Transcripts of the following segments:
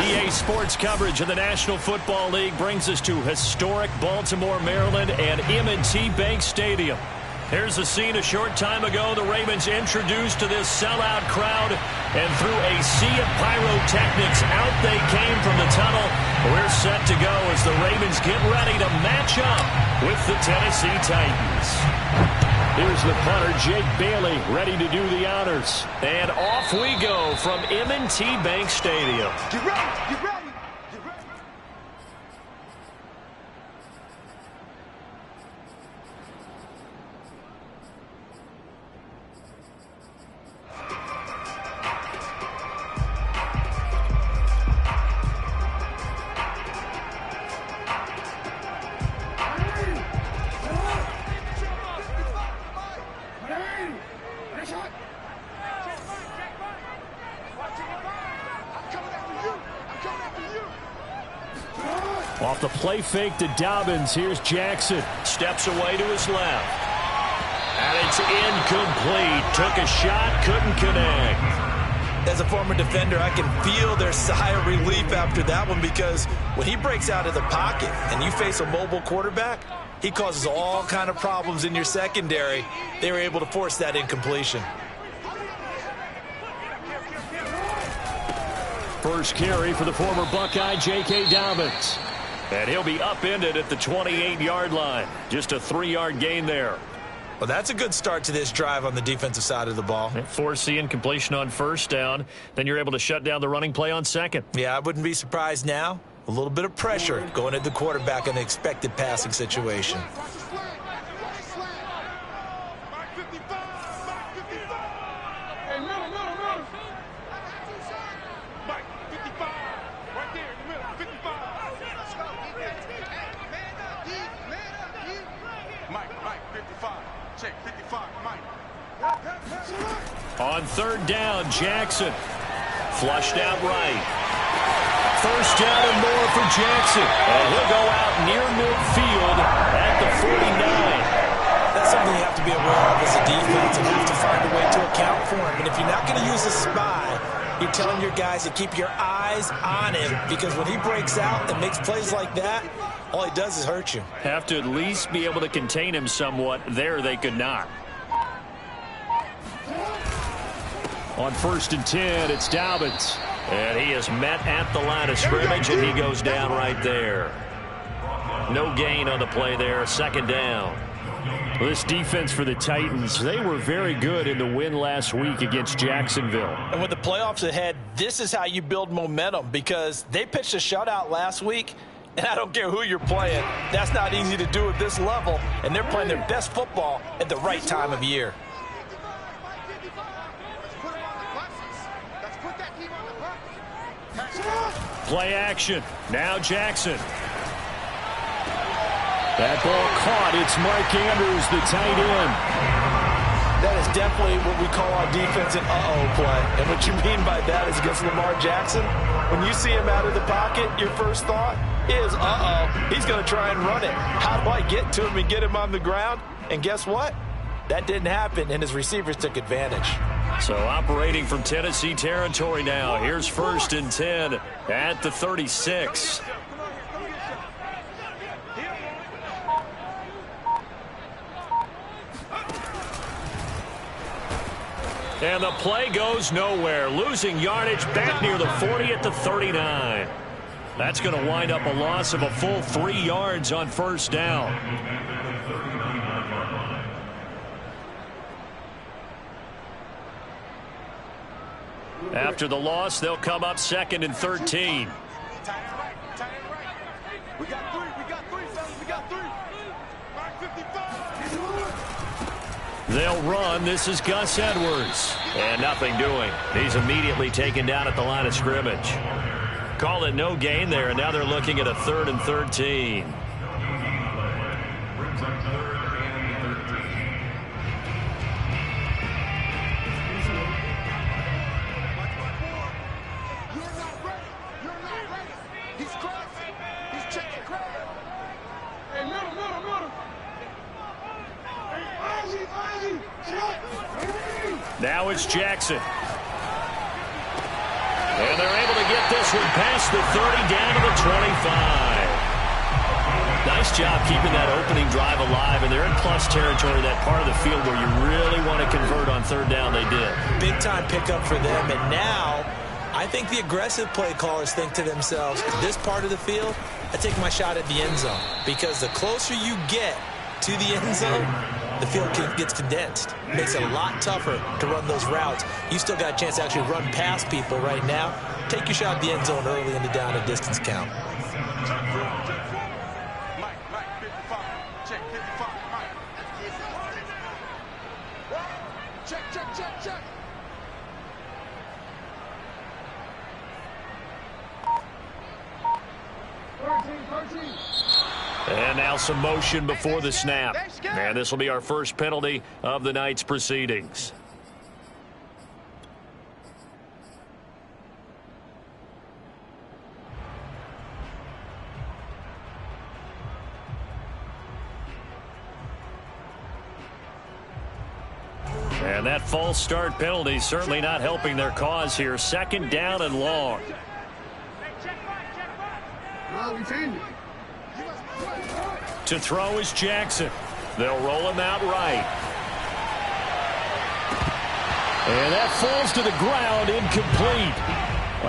NBA sports coverage of the National Football League brings us to historic Baltimore, Maryland, and M&T Bank Stadium. Here's a scene a short time ago. The Ravens introduced to this sellout crowd, and through a sea of pyrotechnics, out they came from the tunnel. We're set to go as the Ravens get ready to match up with the Tennessee Titans. Here's the punter, Jake Bailey, ready to do the honors. And off we go from M&T Bank Stadium. Get ready, get ready. Off the play fake to Dobbins. Here's Jackson. Steps away to his left. And it's incomplete. Took a shot, couldn't connect. As a former defender, I can feel their sigh of relief after that one, because when he breaks out of the pocket and you face a mobile quarterback, he causes all kind of problems in your secondary. They were able to force that incompletion. First carry for the former Buckeye, J.K. Dobbins. And he'll be upended at the 28-yard line. Just a 3-yard gain there. Well, that's a good start to this drive on the defensive side of the ball. Force the incompletion on first down. Then you're able to shut down the running play on second. Yeah, I wouldn't be surprised now. A little bit of pressure going at the quarterback in an expected passing situation. On third down, Jackson. Flushed out right. First down and more for Jackson. And he'll go out near midfield at the 49. That's something you have to be aware of as a defense and have to find a way to account for him. And if you're not going to use a spy, you're telling your guys to keep your eyes on him, because when he breaks out and makes plays like that, all he does is hurt you. Have to at least be able to contain him somewhat. There they could not. On 1st and 10, it's Dobbins. And he is met at the line of scrimmage, and he goes down right there. No gain on the play there. Second down. Well, this defense for the Titans, they were very good in the win last week against Jacksonville. And with the playoffs ahead, this is how you build momentum, because they pitched a shutout last week, and I don't care who you're playing. That's not easy to do at this level, and they're playing their best football at the right time of year. Play action. Now Jackson. That ball caught. It's Mark Andrews, the tight end. That is definitely what we call our defense an uh-oh play. And what you mean by that is against Lamar Jackson, when you see him out of the pocket, your first thought is, uh-oh, he's going to try and run it. How do I get to him and get him on the ground? And guess what? That didn't happen, and his receivers took advantage. So operating from Tennessee territory now. Here's 1st and 10 at the 36. And the play goes nowhere. Losing yardage back near the 40 at the 39. That's going to wind up a loss of a full 3 yards on first down. After the loss, they'll come up 2nd and 13. We got three, fellas, we got three. 555. They'll run. This is Gus Edwards. And nothing doing. He's immediately taken down at the line of scrimmage. Call it no gain there, and now they're looking at a 3rd and 13. Now it's Jackson. And they're able to get this one past the 30 down to the 25. Nice job keeping that opening drive alive, and they're in plus territory, that part of the field where you really want to convert on third down. They did. Big-time pickup for them, and now I think the aggressive play callers think to themselves, this part of the field, I take my shot at the end zone, because the closer you get to the end zone, the field gets condensed. It makes it a lot tougher to run those routes. You still got a chance to actually run past people right now. Take your shot at the end zone early in the down and distance count. And now some motion before the snap. And this will be our first penalty of the night's proceedings. And that false start penalty certainly not helping their cause here. Second down and long. To throw is Jackson. They'll roll him out right. And that falls to the ground, incomplete.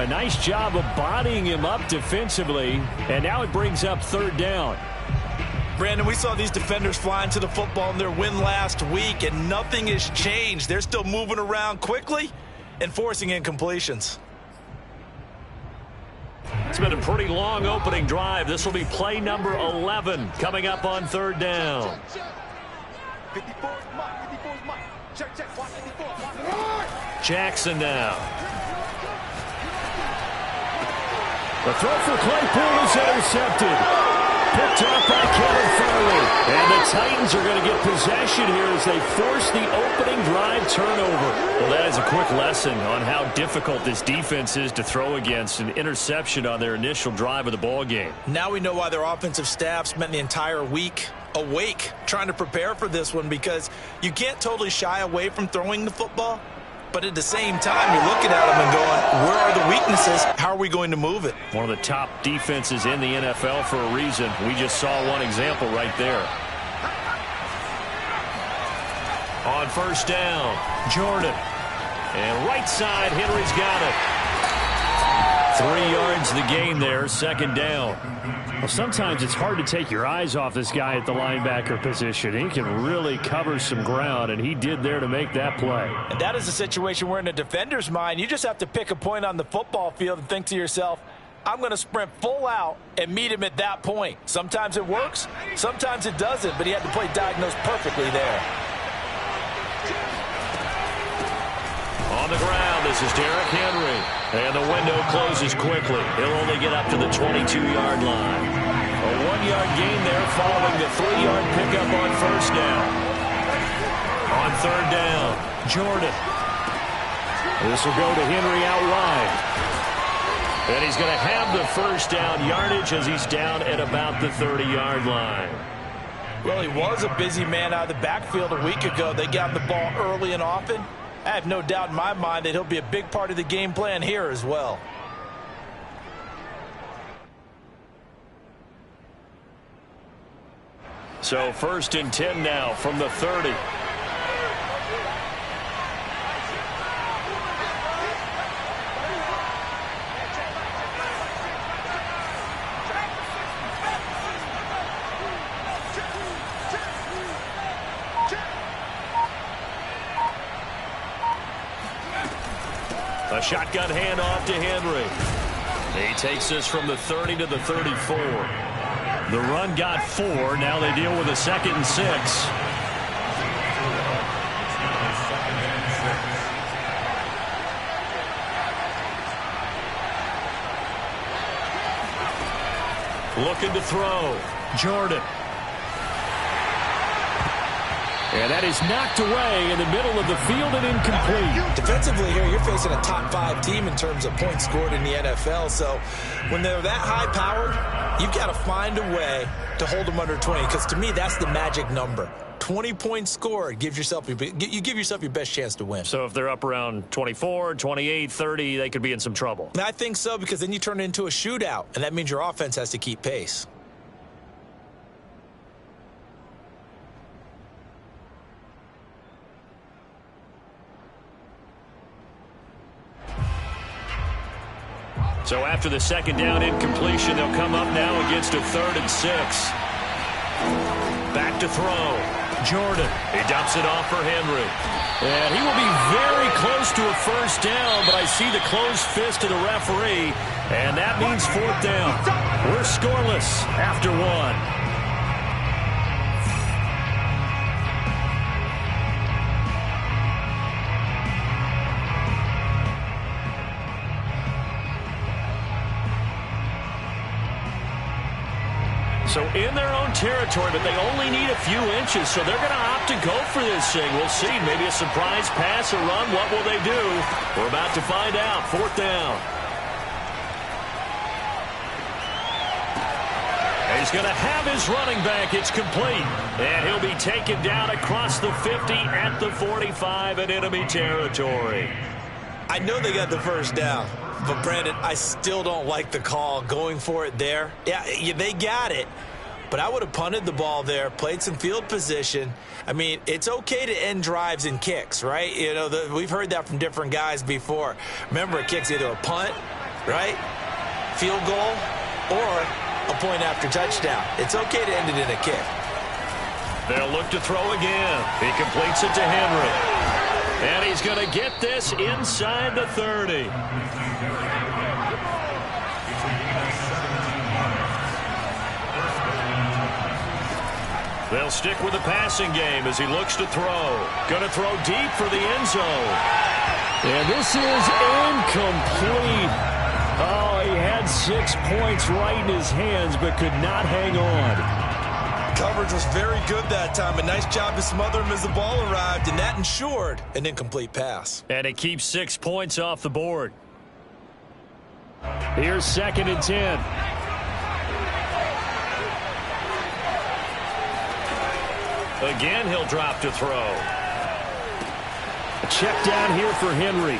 A nice job of bodying him up defensively. And now it brings up third down. Brandon, we saw these defenders flying to the football in their win last week, and nothing has changed. They're still moving around quickly and forcing incompletions. It's been a pretty long opening drive. This will be play number 11 coming up on third down. 54 is Mike. 54 is Mike. Check. Watch 54. Jackson now. The throw for Claypool is intercepted. Picked off by Kevin Farley. And the Titans are going to get possession here as they force the opening drive turnover. Well, that is a quick lesson on how difficult this defense is to throw against. An interception on their initial drive of the ball game. Now we know why their offensive staff spent the entire week awake trying to prepare for this one, because you can't totally shy away from throwing the football. But at the same time, you're looking at them and going, where are the weaknesses? How are we going to move it? One of the top defenses in the NFL for a reason. We just saw one example right there. On first down, Jordan. And right side, Henry's got it. 3 yards the gain there, second down. Well, sometimes it's hard to take your eyes off this guy at the linebacker position. He can really cover some ground, and he did there to make that play. And that is a situation where in a defender's mind, you just have to pick a point on the football field and think to yourself, I'm going to sprint full out and meet him at that point. Sometimes it works, sometimes it doesn't, but he had to play diagnose perfectly there. On the ground, this is Derrick Henry. And the window closes quickly. He'll only get up to the 22-yard line. A 1-yard gain there following the 3-yard pickup on first down. On third down, Jordan. This will go to Henry out wide. And he's going to have the first down yardage as he's down at about the 30-yard line. Well, he was a busy man out of the backfield a week ago. They got the ball early and often. I have no doubt in my mind that he'll be a big part of the game plan here as well. So first and 10 now from the 30. A shotgun handoff to Henry. He takes this from the 30 to the 34. The run got 4. Now they deal with a 2nd and 6. Looking to throw. Jordan. And that is knocked away in the middle of the field and incomplete. Defensively here, you're facing a top 5 team in terms of points scored in the NFL. So when they're that high-powered, you've got to find a way to hold them under 20. Because to me, that's the magic number. 20-point score, you give yourself your best chance to win. So if they're up around 24, 28, 30, they could be in some trouble. I think so, because then you turn it into a shootout, and that means your offense has to keep pace. So after the second down incompletion, they'll come up now against a 3rd and 6. Back to throw. Jordan. He dumps it off for Henry. And he will be very close to a first down, but I see the closed fist of the referee, and that means 4th down. We're scoreless after 1. So in their own territory, but they only need a few inches, so they're going to opt to go for this thing. We'll see. Maybe a surprise pass or run. What will they do? We're about to find out. 4th down. He's going to have his running back. It's complete. And he'll be taken down across the 50 at the 45 in enemy territory. I know they got the first down. But, Brandon, I still don't like the call going for it there. Yeah, they got it. But I would have punted the ball there, played some field position. I mean, it's okay to end drives and kicks, right? You know, we've heard that from different guys before. Remember, a kick's either a punt, right, field goal, or a point after touchdown. It's okay to end it in a kick. They'll look to throw again. He completes it to Henry. And he's going to get this inside the 30. They'll stick with the passing game as he looks to throw. Going to throw deep for the end zone. And this is incomplete. Oh, he had 6 points right in his hands but could not hang on. Coverage was very good that time. A nice job to smother him as the ball arrived, and that ensured an incomplete pass. And it keeps 6 points off the board. Here's 2nd and 10. Again, he'll drop to throw. A check down here for Henry.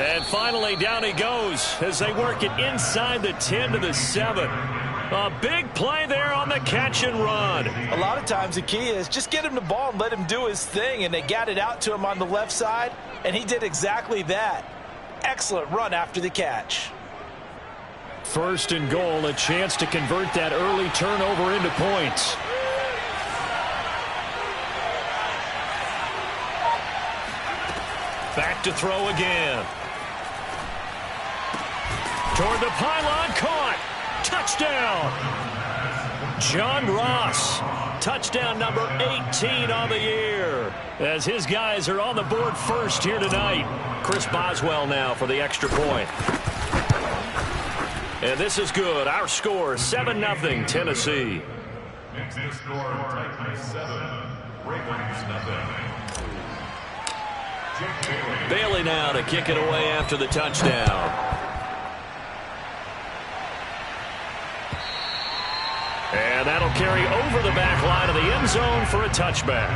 And finally, down he goes as they work it inside the 10 to the 7. A big play there on the catch and run. A lot of times the key is just get him the ball and let him do his thing, and they got it out to him on the left side, and he did exactly that. Excellent run after the catch. 1st and goal, a chance to convert that early turnover into points. Back to throw again. Toward the pylon, caught. Touchdown. John Ross. Touchdown number 18 on the year. As his guys are on the board first here tonight. Chris Boswell now for the extra point. And this is good. Our score, 7-0 Tennessee. Next score, Titans 7, Ravens 0. Bailey now to kick it away after the touchdown. And that'll carry over the back line of the end zone for a touchback.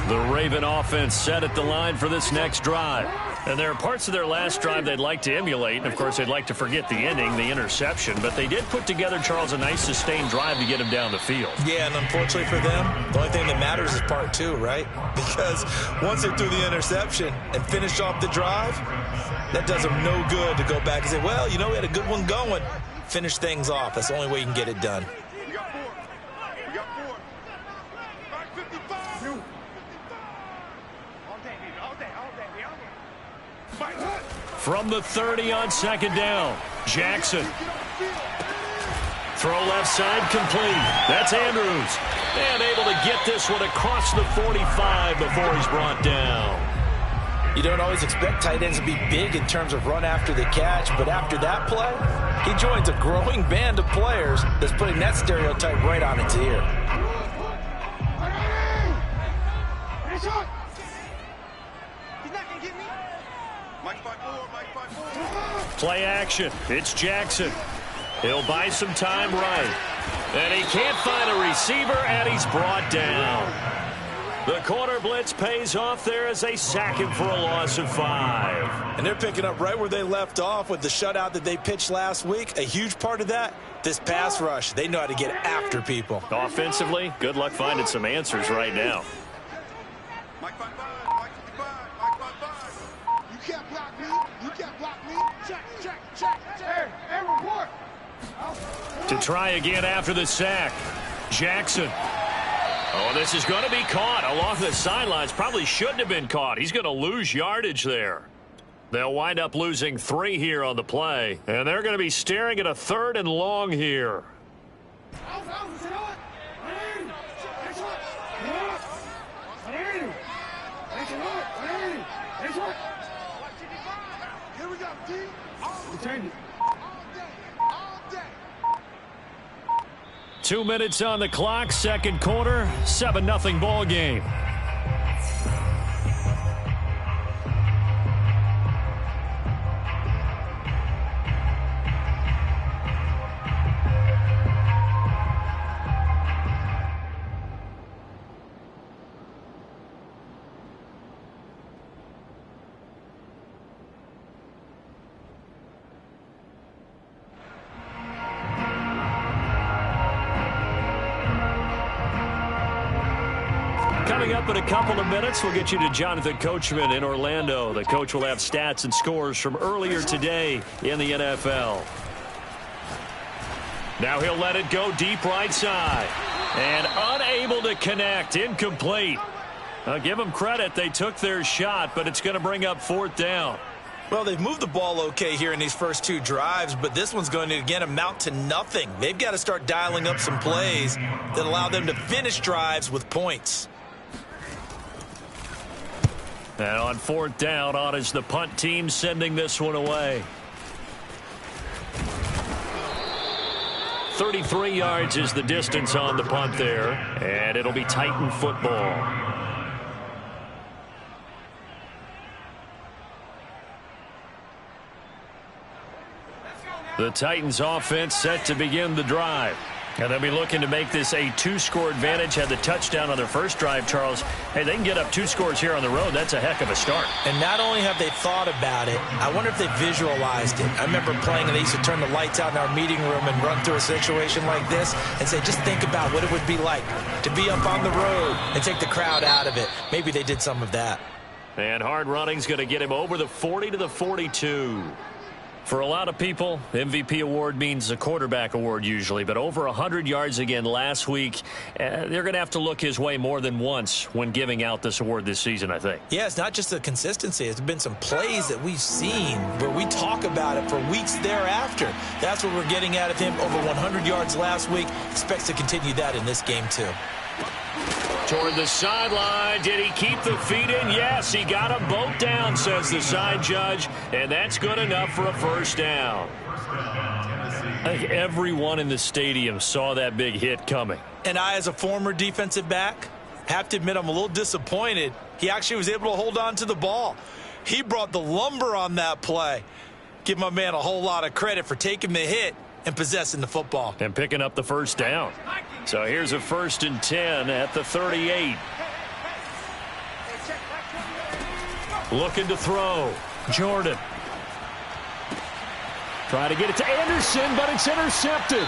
The Raven offense set at the line for this next drive. And there are parts of their last drive they'd like to emulate. And, of course, they'd like to forget the ending, the interception. But they did put together, Charles, a nice sustained drive to get him down the field. Yeah, and unfortunately for them, the only thing that matters is part 2, right? Because once they threw the interception and finished off the drive, that does them no good to go back and say, well, you know, we had a good one going. Finish things off. That's the only way you can get it done. We got 4. We got 4. Back 55. All day, baby. All day. All day. We out there. Fight. From the 30 on 2nd down, Jackson. Throw left side complete. That's Andrews. And able to get this one across the 45 before he's brought down. You don't always expect tight ends to be big in terms of run after the catch, but after that play, he joins a growing band of players that's putting that stereotype right on its ear. He's not going to get me. Play action. It's Jackson. He'll buy some time right. And he can't find a receiver, and he's brought down. The corner blitz pays off there as they sack him for a loss of 5. And they're picking up right where they left off with the shutout that they pitched last week. A huge part of that, this pass rush. They know how to get after people. Offensively, good luck finding some answers right now. Mike 5-5. You can't block me. You can't block me. Check. Hey, report. To try again after the sack. Jackson. Oh, this is going to be caught along the sidelines. Probably shouldn't have been caught. He's going to lose yardage there. They'll wind up losing 3 here on the play. And they're going to be staring at a 3rd and long here. Here we go, D. Change it. 2 minutes on the clock, second quarter, 7-0 ball game. Coming up in a couple of minutes, we'll get you to Jonathan Coachman in Orlando. The coach will have stats and scores from earlier today in the NFL. Now he'll let it go deep right side. And unable to connect. Incomplete. I'll give them credit. They took their shot, but it's going to bring up 4th down. Well, they've moved the ball okay here in these first 2 drives, but this one's going to, again, amount to nothing. They've got to start dialing up some plays that allow them to finish drives with points. And on 4th down, on is the punt team sending this one away. 33 yards is the distance on the punt there, and it'll be Titan football. The Titans offense set to begin the drive. And they'll be looking to make this a 2-score advantage. Had the touchdown on their first drive, Charles. Hey, they can get up 2 scores here on the road. That's a heck of a start. And not only have they thought about it, I wonder if they visualized it. I remember playing, and they used to turn the lights out in our meeting room and run through a situation like this and say, just think about what it would be like to be up on the road and take the crowd out of it. Maybe they did some of that. And hard running's going to get him over the 40 to the 42. For a lot of people, MVP award means a quarterback award usually, but over 100 yards again last week. They're going to have to look his way more than once when giving out this award this season, I think. Yeah, it's not just the consistency. It's been some plays that we've seen where we talk about it for weeks thereafter. That's what we're getting out of him. Over 100 yards last week. Expects to continue that in this game, too. Toward the sideline. Did he keep the feet in? Yes, he got them both down, says the side judge. And that's good enough for a 1st down. I think everyone in the stadium saw that big hit coming. And I, as a former defensive back, have to admit I'm a little disappointed. He actually was able to hold on to the ball. He brought the lumber on that play. Give my man a whole lot of credit for taking the hit and possessing the football. And picking up the 1st down. So here's a 1st and 10 at the 38. Looking to throw. Jordan. Trying to get it to Anderson, but it's intercepted.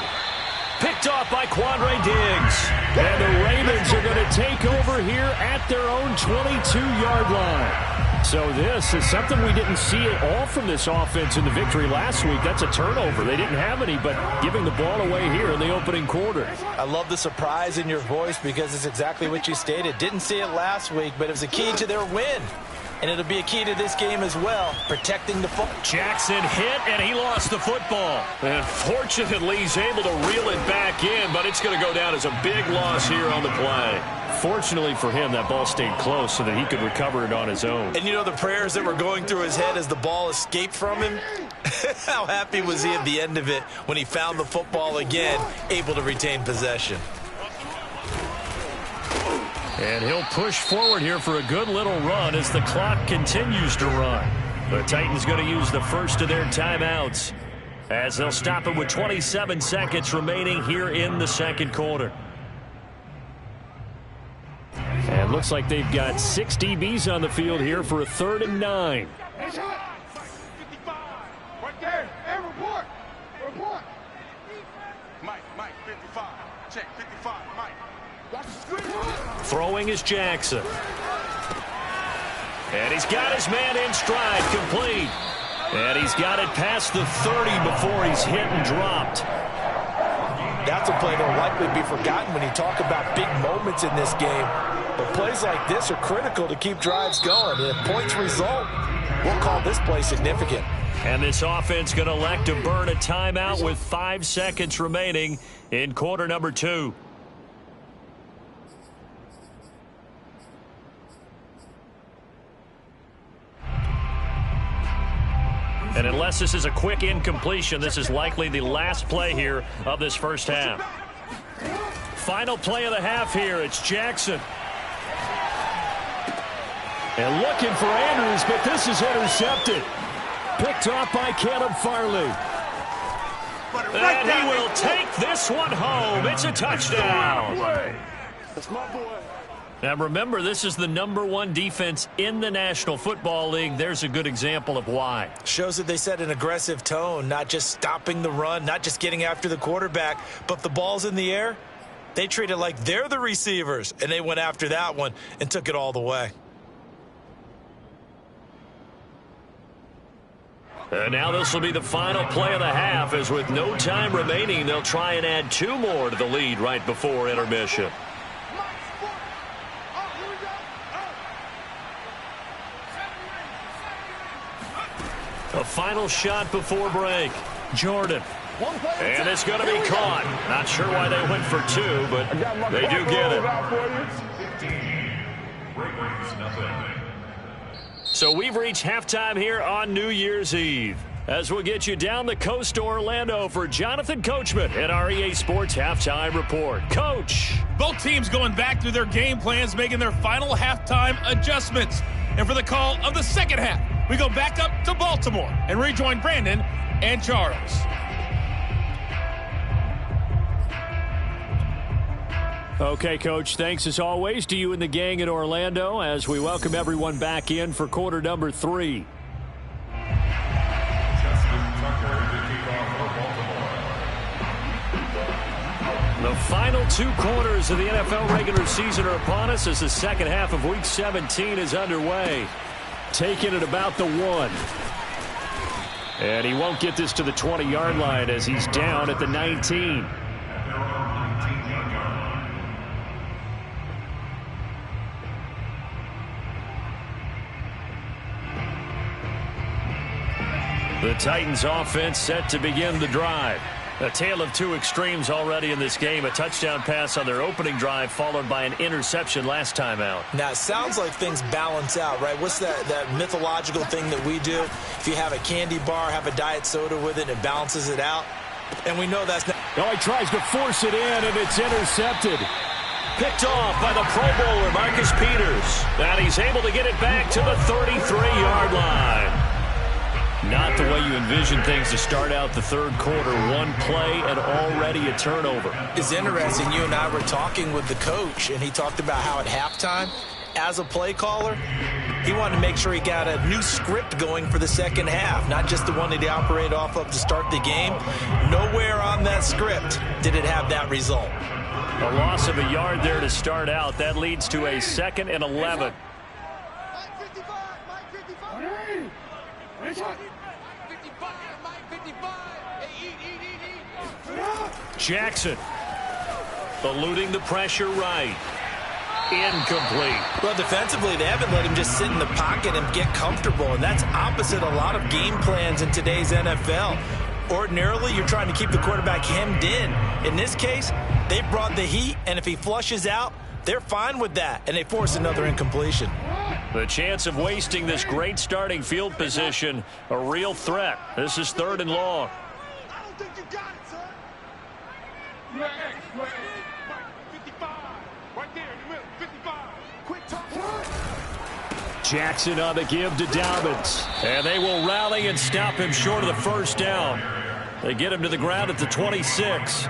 Picked off by Quandre Diggs. And the Ravens are going to take over here at their own 22-yard line. So this is something we didn't see at all from this offense in the victory last week. That's a turnover. They didn't have any, but giving the ball away here in the opening quarter. I love the surprise in your voice because it's exactly what you stated. Didn't see it last week, but it was a key to their win. And it'll be a key to this game as well, protecting the football. Jackson hit, and he lost the football. And fortunately, he's able to reel it back in, but it's going to go down as a big loss here on the play. Fortunately for him, that ball stayed close so that he could recover it on his own. And you know the prayers that were going through his head as the ball escaped from him? How happy was he at the end of it when he found the football again, able to retain possession? And he'll push forward here for a good little run as the clock continues to run. The Titans going to use the first of their timeouts as they'll stop it with 27 seconds remaining here in the second quarter. And looks like they've got 6 DBs on the field here for a 3rd and 9. Right there. Hey, report. Report. Mike, 55. Check, 55, Mike. Watch the screen. Throwing is Jackson. And he's got his man in stride, complete. And he's got it past the 30 before he's hit and dropped. That's a play that'll likely be forgotten when you talk about big moments in this game. But plays like this are critical to keep drives going. And if points result, we'll call this play significant. And this offense going to elect to burn a timeout with 5 seconds remaining in quarter number 2. And unless this is a quick incompletion, this is likely the last play here of this first half. Final play of the half here. It's Jackson. And looking for Andrews, but this is intercepted. Picked off by Caleb Farley. And he will take this one home. It's a touchdown. That's my boy. Now remember, this is the #1 defense in the National Football League. There's a good example of why. Shows that they set an aggressive tone, not just stopping the run, not just getting after the quarterback, but if the ball's in the air, they treat it like they're the receivers, and they went after that one and took it all the way. And now this will be the final play of the half, as with no time remaining, they'll try and add 2 more to the lead right before intermission. A final shot before break. Jordan. And it's going to be caught. Not sure why they went for 2, but they do get it. 15. Ravens, nothing. So we've reached halftime here on New Year's Eve, as we'll get you down the coast to Orlando for Jonathan Coachman at our EA Sports Halftime Report. Coach. Both teams going back through their game plans, making their final halftime adjustments. And for the call of the second half, we go back up to Baltimore and rejoin Brandon and Charles. Okay, Coach, thanks as always to you and the gang in Orlando as we welcome everyone back in for quarter number 3. The final 2 quarters of the NFL regular season are upon us as the second half of Week 17 is underway. Taking it about the 1. And he won't get this to the 20-yard line as he's down at the 19. The Titans offense set to begin the drive. A tale of 2 extremes already in this game. A touchdown pass on their opening drive followed by an interception last time out. Now, it sounds like things balance out, right? What's that mythological thing that we do? If you have a candy bar, have a diet soda with it, and it balances it out. And we know that's not... Oh, he tries to force it in, and it's intercepted. Picked off by the Pro Bowler, Marcus Peters. And he's able to get it back to the 33-yard line. Not the way you envision things to start out the third quarter. 1 play and already a turnover. It's interesting. You and I were talking with the coach, and he talked about how at halftime, as a play caller, he wanted to make sure he got a new script going for the second half, not just the one that he operated off of to start the game. Nowhere on that script did it have that result. A loss of a yard there to start out. That leads to a 2nd and 11. Jackson eluding the pressure right. Incomplete. Well, defensively, they haven't let him just sit in the pocket and get comfortable, and that's opposite a lot of game plans in today's NFL. Ordinarily, you're trying to keep the quarterback hemmed in. In this case, they brought the heat, and if he flushes out, they're fine with that, and they force another incompletion. The chance of wasting this great starting field position, a real threat. This is 3rd and long. I don't think you got it, son. 55. Right there in the middle. 55. Quick talk. Jackson on the give to Dobbins. And they will rally and stop him short of the first down. They get him to the ground at the 26.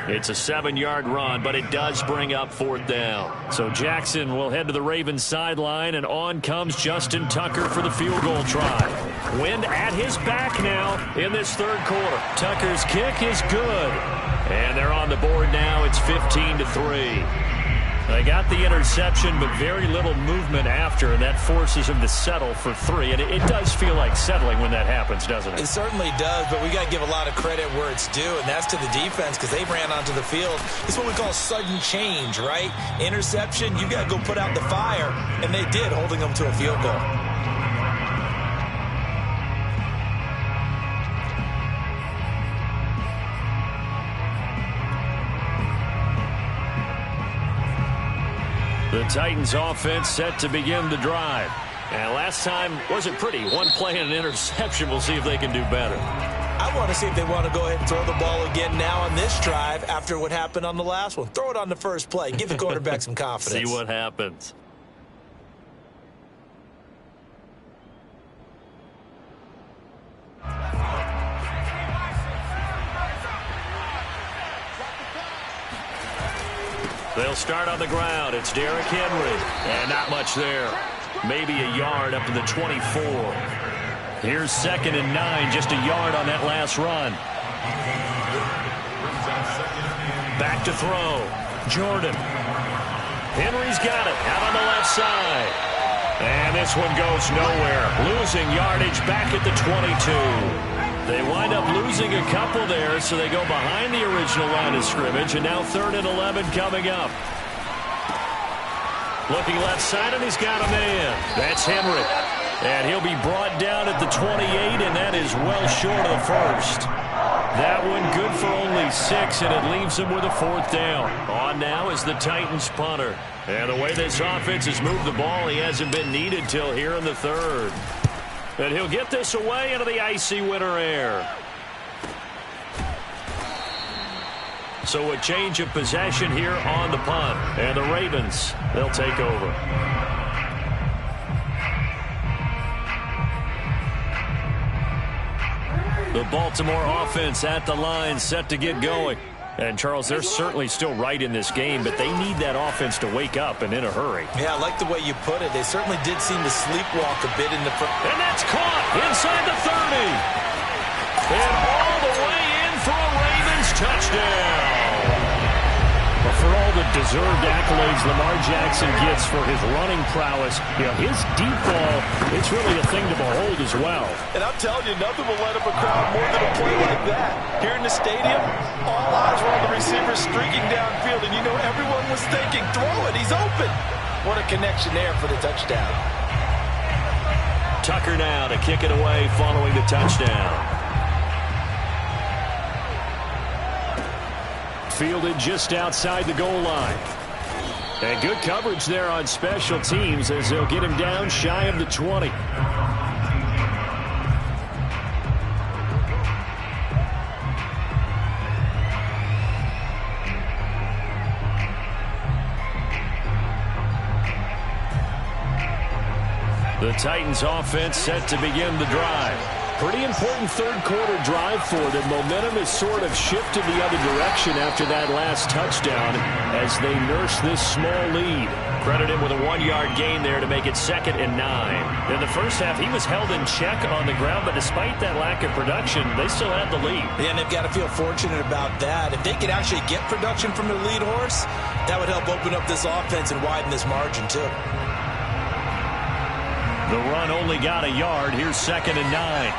It's a 7-yard run, but it does bring up 4th down. So Jackson will head to the Ravens sideline, and on comes Justin Tucker for the field goal try. Wind at his back now in this 3rd quarter. Tucker's kick is good. And they're on the board now. It's 15-3. They got the interception, but very little movement after, and that forces him to settle for 3. And it does feel like settling when that happens, doesn't it? It certainly does, but we got to give a lot of credit where it's due, and that's to the defense because they ran onto the field. It's what we call sudden change, right? Interception, you got to go put out the fire, and they did, holding them to a field goal. The Titans offense set to begin the drive. And last time wasn't pretty. One play and an interception. We'll see if they can do better. I want to see if they want to go ahead and throw the ball again now on this drive after what happened on the last one. Throw it on the first play. Give the quarterback some confidence. See what happens. They'll start on the ground. It's Derrick Henry. And not much there. Maybe a yard up to the 24. Here's 2nd and 9. Just a yard on that last run. Back to throw. Jordan. Henry's got it. Out on the left side. And this one goes nowhere. Losing yardage back at the 22. They wind up losing a couple there, so they go behind the original line of scrimmage, and now 3rd and 11 coming up. Looking left side, and he's got a man. That's Henry. And he'll be brought down at the 28, and that is well short of the first. That one good for only 6, and it leaves him with a 4th down. On now is the Titans punter. And the way this offense has moved the ball, he hasn't been needed till here in the 3rd. And he'll get this away into the icy winter air. So a change of possession here on the punt. And the Ravens, they'll take over. The Baltimore offense at the line, set to get going. And, Charles, they're certainly still right in this game, but they need that offense to wake up and in a hurry. Yeah, I like the way you put it. They certainly did seem to sleepwalk a bit in the front. And that's caught inside the 30. And all the way in for a Ravens touchdown. But for all the deserved accolades Lamar Jackson gets for his running prowess, you know, his deep ball, it's really a thing to behold as well. And I'm telling you, nothing will light up a crowd more than a play like that. Here in the stadium, all eyes were on the receiver streaking downfield, and you know everyone was thinking, throw it, he's open. What a connection there for the touchdown. Tucker now to kick it away following the touchdown. Fielded just outside the goal line. And good coverage there on special teams as they'll get him down shy of the 20. The Titans offense set to begin the drive. Pretty important 3rd quarter drive for them. Momentum has sort of shifted the other direction after that last touchdown as they nurse this small lead. Credit him with a 1-yard gain there to make it 2nd and 9. In the first half, he was held in check on the ground, but despite that lack of production, they still had the lead. Yeah, and they've got to feel fortunate about that. If they could actually get production from their lead horse, that would help open up this offense and widen this margin too. The run only got a yard. Here's 2nd and 9.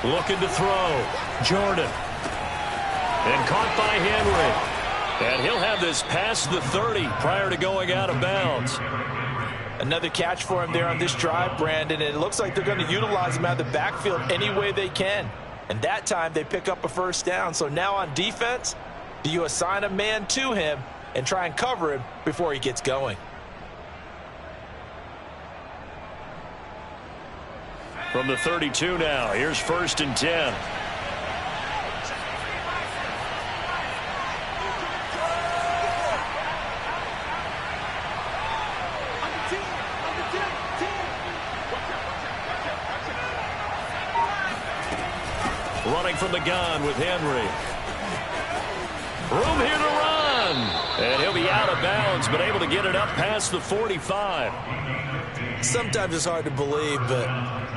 Looking to throw. Jordan. And caught by Henry. And he'll have this past the 30 prior to going out of bounds. Another catch for him there on this drive, Brandon. And it looks like they're going to utilize him out of the backfield any way they can. And that time they pick up a 1st down. So now on defense, do you assign a man to him and try and cover him before he gets going? From the 32 now, here's 1st and 10. running from the gun with Henry. Room here to run. And he'll be out of bounds, but able to get it up past the 45. Sometimes it's hard to believe, but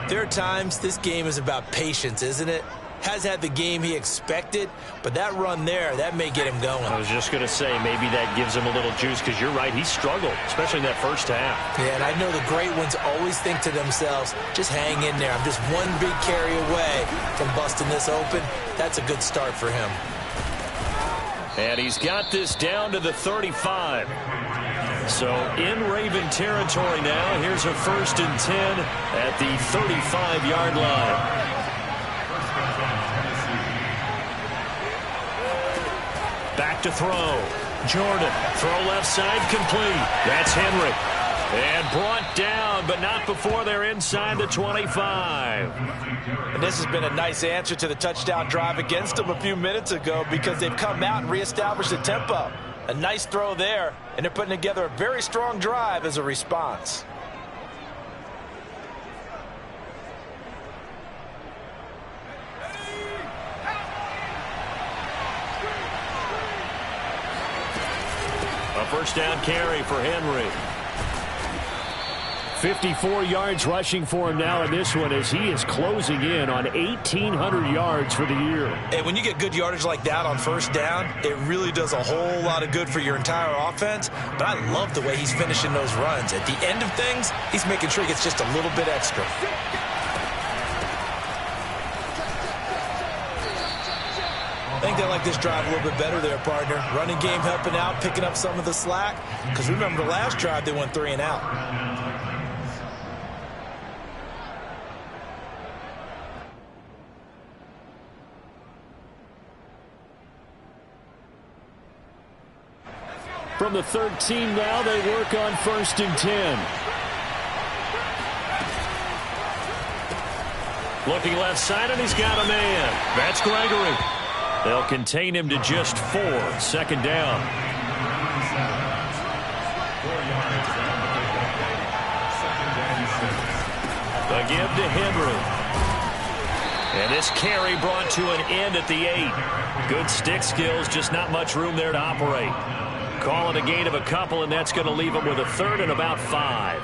there are times this game is about patience, isn't it? Has had the game he expected, but that run there, that may get him going. I was just going to say, maybe that gives him a little juice, because you're right, he struggled, especially in that first half. Yeah, and I know the great ones always think to themselves, just hang in there. I'm just one big carry away from busting this open. That's a good start for him. And he's got this down to the 35. So in Raven territory now. Here's a 1st and 10 at the 35-yard line. Back to throw. Jordan, throw left side, complete. That's Henry. And brought down, but not before they're inside the 25. And this has been a nice answer to the touchdown drive against them a few minutes ago, because they've come out and reestablished the tempo. A nice throw there, and they're putting together a very strong drive as a response. A first down carry for Henry. 54 yards rushing for him now in this one, as he is closing in on 1,800 yards for the year. And when you get good yardage like that on first down, it really does a whole lot of good for your entire offense. But I love the way he's finishing those runs. At the end of things, he's making sure he gets just a little bit extra. I think they like this drive a little bit better there, partner. Running game helping out, picking up some of the slack. Because remember, the last drive they went 3 and out. From the 13 now, they work on 1st and 10. Looking left side, and he's got a man. That's Gregory. They'll contain him to just 4. 2nd down. The give to Henry. And this carry brought to an end at the 8. Good stick skills, just not much room there to operate. Call it a gain of a couple, and that's going to leave him with a 3rd and about 5.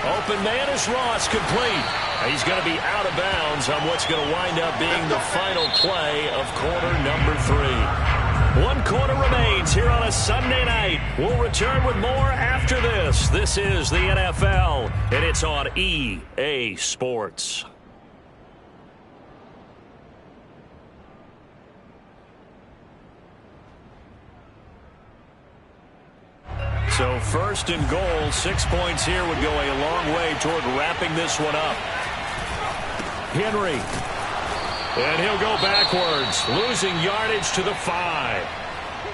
Open man is Ross, complete. He's going to be out of bounds on what's going to wind up being the final play of quarter number 3. 1 quarter remains here on a Sunday night. We'll return with more after this. This is the NFL, and it's on EA Sports. So 1st and goal, 6 points here would go a long way toward wrapping this one up. Henry. And he'll go backwards, losing yardage to the 5.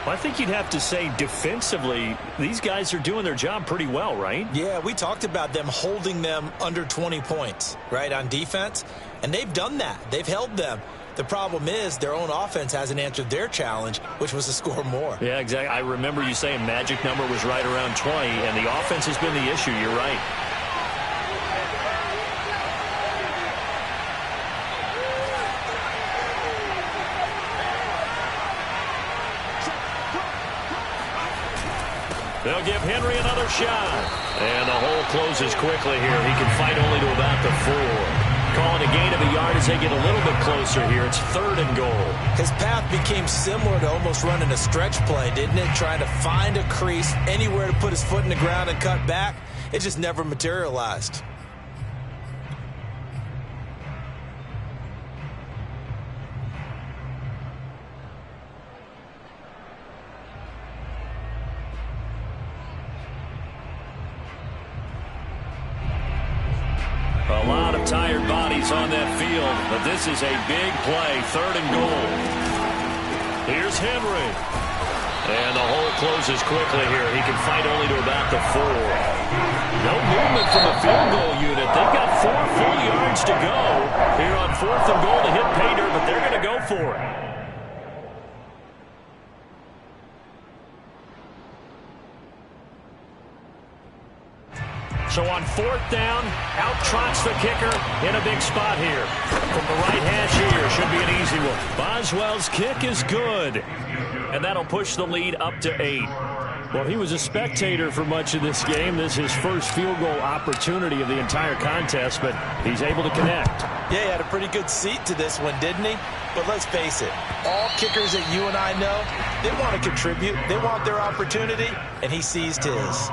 Well, I think you'd have to say defensively, these guys are doing their job pretty well, right? Yeah, we talked about them holding them under 20 points, right, on defense. And they've done that. They've held them. The problem is their own offense hasn't answered their challenge, which was to score more. Yeah, exactly. I remember you saying magic number was right around 20, and the offense has been the issue. You're right. They'll give Henry another shot. And the hole closes quickly here. He can fight only to about the 4. Calling a gain of a yard as they get a little bit closer here. It's 3rd and goal. His path became similar to almost running a stretch play, didn't it? Trying to find a crease, anywhere to put his foot in the ground and cut back. It just never materialized. A lot of tired bodies on that field, but this is a big play, 3rd and goal. Here's Henry. And the hole closes quickly here. He can fight only to about the 4. No movement from the field goal unit. They've got 4 full yards to go here on 4th and goal to hit pay dirt, but they're going to go for it. So on 4th down, out trots the kicker in a big spot here. From the right hash here, should be an easy one. Boswell's kick is good. And that'll push the lead up to 8. Well, he was a spectator for much of this game. This is his first field goal opportunity of the entire contest, but he's able to connect. Yeah, he had a pretty good seat to this one, didn't he? But let's face it, all kickers that you and I know, they want to contribute. They want their opportunity, and he seized his.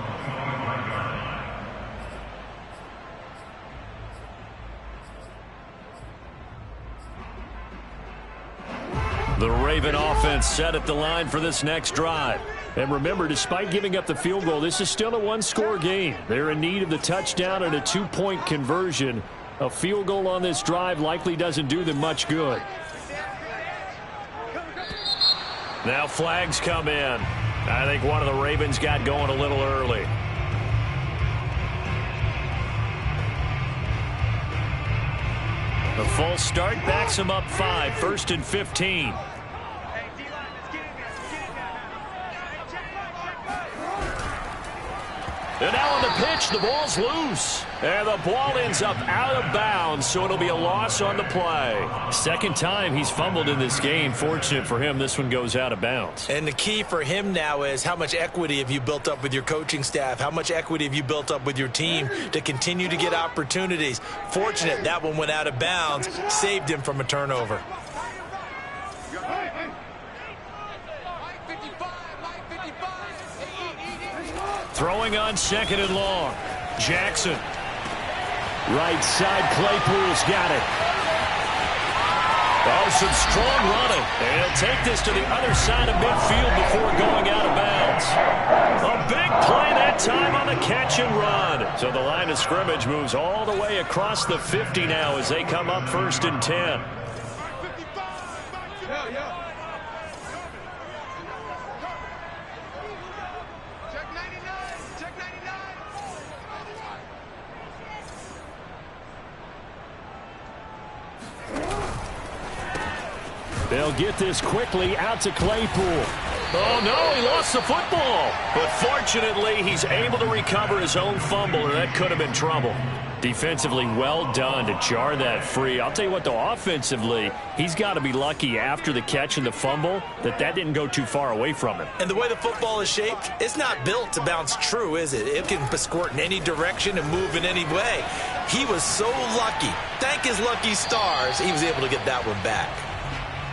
The Raven offense set at the line for this next drive. And remember, despite giving up the field goal, this is still a one-score game. They're in need of the touchdown and a 2-point conversion. A field goal on this drive likely doesn't do them much good. Now flags come in. I think one of the Ravens got going a little early. The false start backs him up 5, 1st and 15. And now on the pitch, the ball's loose. And the ball ends up out of bounds, so it'll be a loss on the play. Second time he's fumbled in this game. Fortunate for him, this one goes out of bounds. And the key for him now is how much equity have you built up with your coaching staff? How much equity have you built up with your team to continue to get opportunities? Fortunate that one went out of bounds, saved him from a turnover. Throwing on 2nd and long. Jackson. Right side, Claypool's got it. Oh, some strong running. And he'll take this to the other side of midfield before going out of bounds. A big play that time on the catch and run. So the line of scrimmage moves all the way across the 50 now as they come up 1st and 10. They'll get this quickly out to Claypool. Oh, no, he lost the football. But fortunately, he's able to recover his own fumble, or that could have been trouble. Defensively, well done to jar that free. I'll tell you what, though, offensively, he's got to be lucky after the catch and the fumble that didn't go too far away from him. And the way the football is shaped, it's not built to bounce true, is it? It can squirt in any direction and move in any way. He was so lucky. Thank his lucky stars, he was able to get that one back.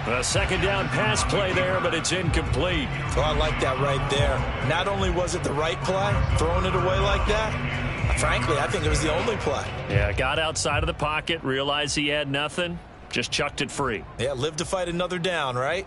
A 2nd down pass play there, but it's incomplete. Oh, I like that right there. Not only was it the right play, throwing it away like that, frankly, I think it was the only play. Yeah, got outside of the pocket, realized he had nothing, just chucked it free. Yeah, live to fight another down, right?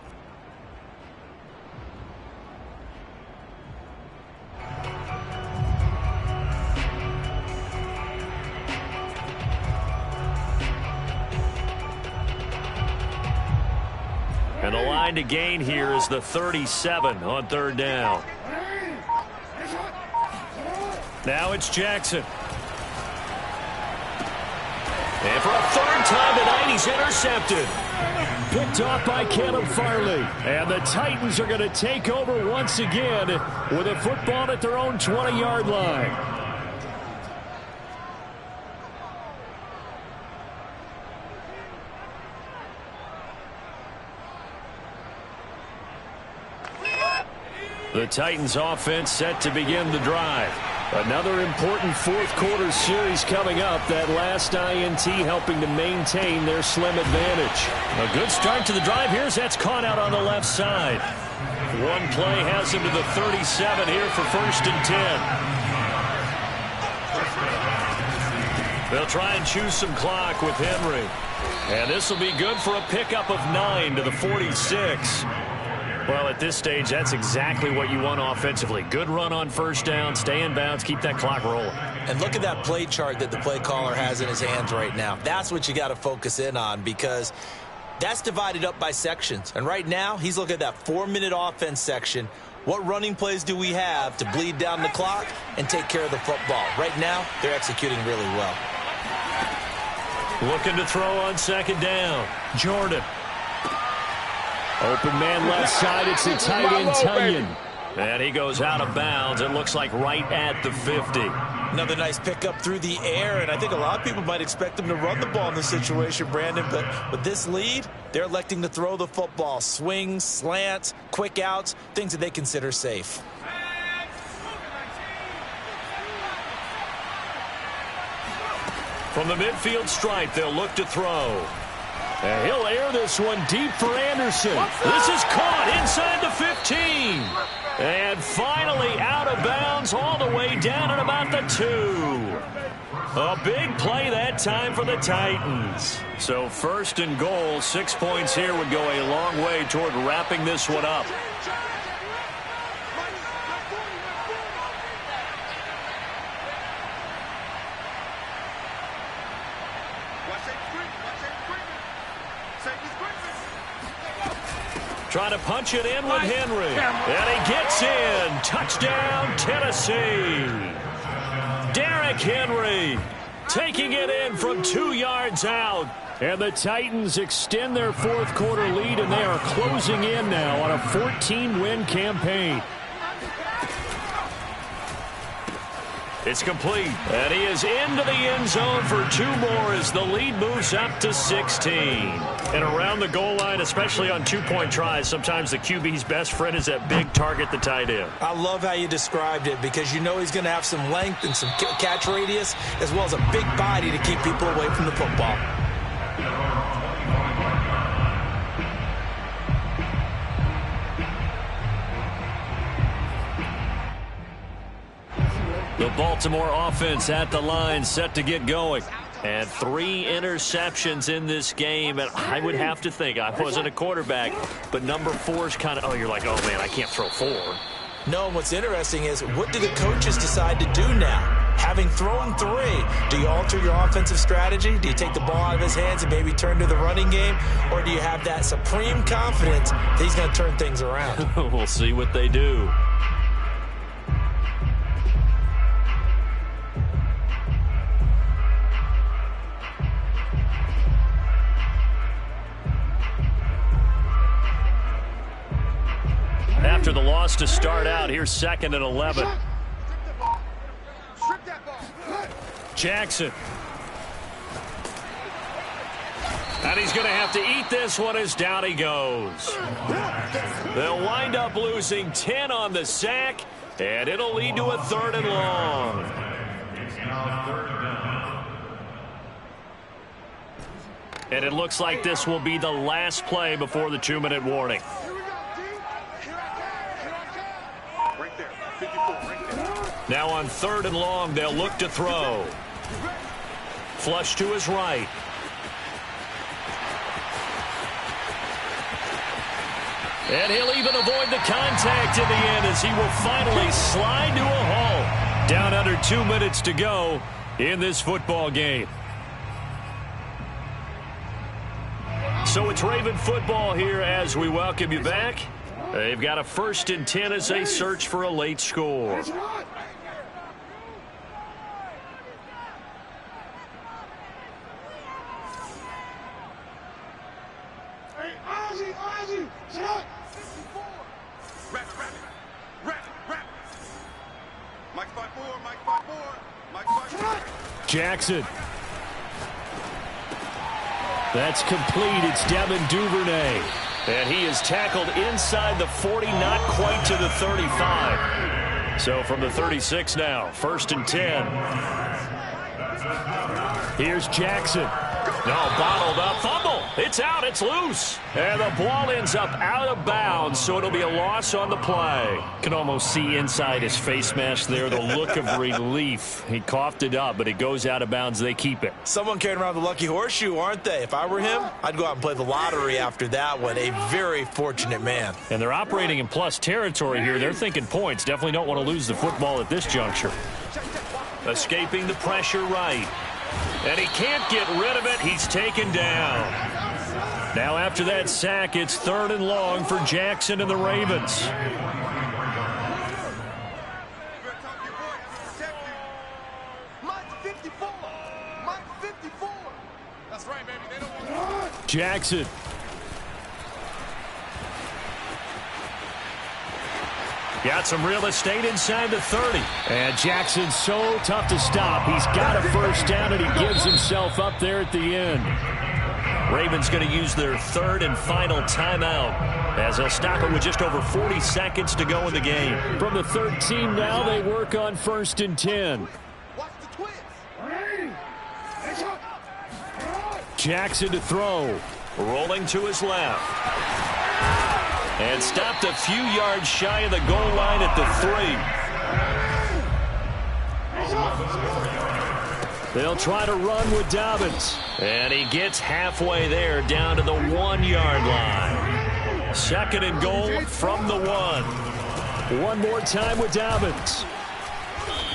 And the line to gain here is the 37 on 3rd down. Now it's Jackson. And for a 3rd time tonight, he's intercepted. Picked off by Caleb Farley. And the Titans are going to take over once again with a football at their own 20-yard line. The Titans offense set to begin the drive. Another important 4th quarter series coming up. That last INT helping to maintain their slim advantage. A good start to the drive here as that's caught out on the left side. One play has him to the 37 here for 1st and 10. They'll try and choose some clock with Henry. And this will be good for a pickup of 9 to the 46. Well, at this stage, that's exactly what you want offensively. Good run on 1st down, stay in bounds, keep that clock rolling. And look at that play chart that the play caller has in his hands right now. That's what you got to focus in on because that's divided up by sections. And right now, he's looking at that 4-minute offense section What running plays do we have to bleed down the clock and take care of the football? Right now, they're executing really well. Looking to throw on second down. Jordan. Open man left side. It's the tight end, Tunyon. And he goes out of bounds. It looks like right at the 50. Another nice pickup through the air, and I think a lot of people might expect them to run the ball in this situation, Brandon, but with this lead, they're electing to throw the football. Swings, slants, quick outs, things that they consider safe. From the midfield stripe, they'll look to throw. And he'll air this one deep for Anderson. This is caught inside the 15. And finally out of bounds all the way down at about the 2. A big play that time for the Titans. So first and goal, 6 points here would go a long way toward wrapping this one up. Trying to punch it in with Henry. And he gets in. Touchdown, Tennessee. Derrick Henry taking it in from 2 yards out. And the Titans extend their fourth quarter lead, and they are closing in now on a 14-win campaign. It's complete. And he is into the end zone for 2 more as the lead moves up to 16. And around the goal line, especially on 2-point tries, sometimes the QB's best friend is that big target, the tight end. I love how you described it because you know he's going to have some length and some catch radius as well as a big body to keep people away from the football. The Baltimore offense at the line, set to get going. And 3 interceptions in this game. And I would have to think, I wasn't a quarterback, but number 4 is kind of, you're like, oh, man, I can't throw 4. No, what's interesting is what do the coaches decide to do now? Having thrown 3, do you alter your offensive strategy? Do you take the ball out of his hands and maybe turn to the running game? Or do you have that supreme confidence that he's going to turn things around? We'll see what they do. After the loss to start out, here's 2nd and 11. Jackson. And he's going to have to eat this one as down he goes. They'll wind up losing 10 on the sack, and it'll lead to a 3rd and long. And it looks like this will be the last play before the 2-minute warning. Now on 3rd and long, they'll look to throw. Flush to his right. And he'll even avoid the contact in the end as he will finally slide to a halt. Down under 2 minutes to go in this football game. So it's Raven football here as we welcome you back. They've got a 1st and 10 as they search for a late score. Jackson. That's complete. It's Devin Duvernay. And he is tackled inside the 40, not quite to the 35. So from the 36 now, 1st and 10. Here's Jackson. No, bottled up. Fumble. It's out. It's loose. And the ball ends up out of bounds, so it'll be a loss on the play. Can almost see inside his face mask there the look of relief. He coughed it up, but it goes out of bounds. They keep it. Someone carrying around the lucky horseshoe, aren't they? If I were him, I'd go out and play the lottery after that one. A very fortunate man. And they're operating in plus territory here. They're thinking points. Definitely don't want to lose the football at this juncture. Escaping the pressure right. And he can't get rid of it. He's taken down. Now after that sack, it's 3rd and long for Jackson and the Ravens. 54. Mike 54. That's right, baby. They don't want Jackson. Got some real estate inside the 30. And Jackson's so tough to stop. He's got a first down, and he gives himself up there at the end. Ravens going to use their third and final timeout as they'll stop it with just over 40 seconds to go in the game. From the 13 now, they work on 1st and 10. Watch the twist. Jackson to throw. Rolling to his left. And stopped a few yards shy of the goal line at the 3. They'll try to run with Dobbins. And he gets halfway there down to the 1-yard line. 2nd and goal from the 1. One more time with Dobbins.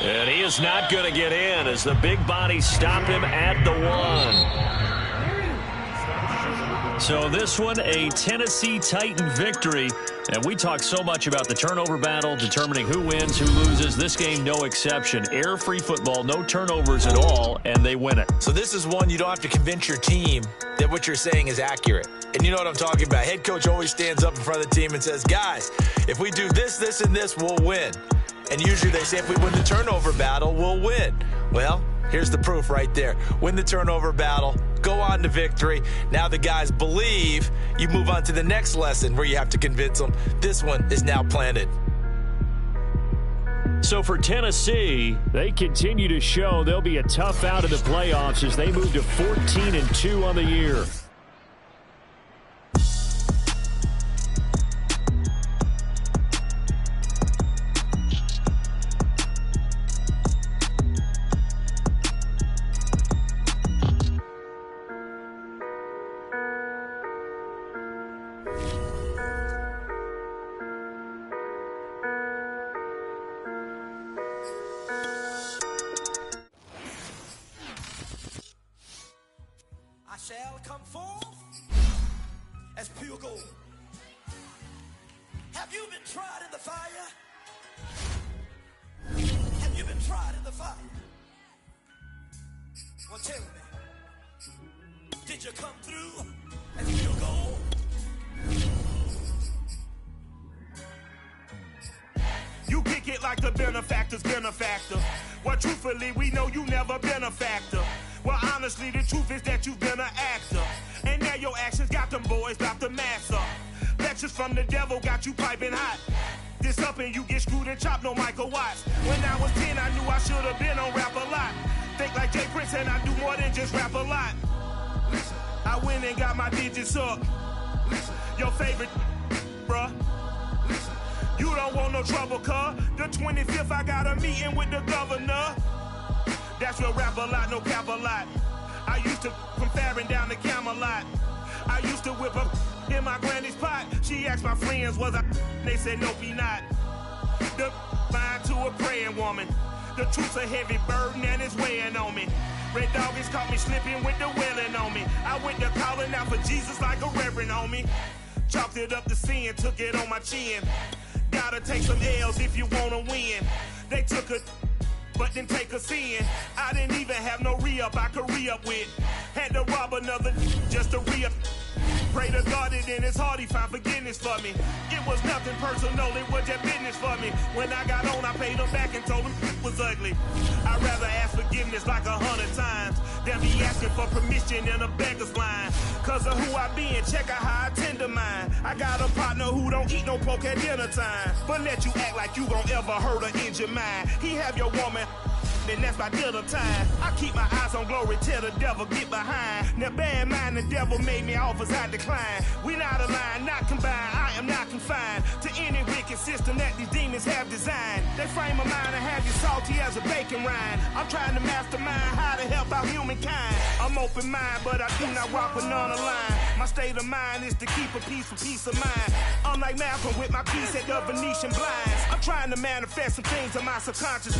And he is not going to get in as the big bodies stop him at the 1. So this one, a Tennessee Titan victory. And we talk so much about the turnover battle, determining who wins, who loses. This game, no exception. Air-free football, no turnovers at all, and they win it. So this is one you don't have to convince your team that what you're saying is accurate. And you know what I'm talking about. Head coach always stands up in front of the team and says, guys, if we do this, this, and this, we'll win. And usually they say if we win the turnover battle, we'll win. Well, here's the proof right there. Win the turnover battle, go on to victory. Now the guys believe. You move on to the next lesson where you have to convince them. This one is now planted. So for Tennessee, they continue to show they'll be a tough out in the playoffs as they move to 14-2 on the year. Shall come forth as pure gold. Have you been tried in the fire? Have you been tried in the fire? Well, tell me, did you come through as pure gold? You kick it like the benefactor's benefactor. Well, truthfully, we know you never been a factor. Well, honestly, the truth is that you've been an actor. And now your actions got them boys dropped the mask up. Lectures from the devil got you piping hot. This up and you get screwed and chopped, no Michael Watts. When I was 10, I knew I should have been on rap a lot. Think like Jay Prince and I do more than just rap a lot. I went and got my digits up. Your favorite, bruh. You don't want no trouble, cuz. The 25th, I got a meeting with the governor. That's real rap a lot, no cap a lot. I used to from Farron down to Camelot. I used to whip up in my granny's pot. She asked my friends, was I? They said, nope, he not. The mind to a praying woman. The truth's a heavy burden and it's weighing on me. Red Doggies caught me slipping with the wailing on me. I went to calling out for Jesus like a reverend on me. Chalked it up to sin, took it on my chin. Gotta take some L's if you wanna win. They took a but then take us in. I didn't even have no re-up I could re-up with. Had to rob another just to re-up. Pray to God it in his heart he found forgiveness for me. It was nothing personal, it was just business for me. When I got on, I paid him back and told him it was ugly. I'd rather ask forgiveness like 100 times than be asking for permission in a beggar's line. Cause of who I be and check out how I tend to mine. I got a partner who don't eat no pork at dinner time, but let you act like you gon' ever hurt or injure mine. He have your woman, then that's my dinner time. I keep my eyes on glory till the devil get behind. Now bear in mind the devil made me offers I decline. We not aligned, not combined, I am not confined to any wicked system that these demons have designed. They frame a mind and have you salty as a bacon rind. I'm trying to mastermind how to help out humankind. I'm open mind, but I do not rock with none aligned. My state of mind is to keep a peace for peace of mind. Unlike Malcolm with my piece at the Venetian blinds. I'm trying to manifest some things in my subconscious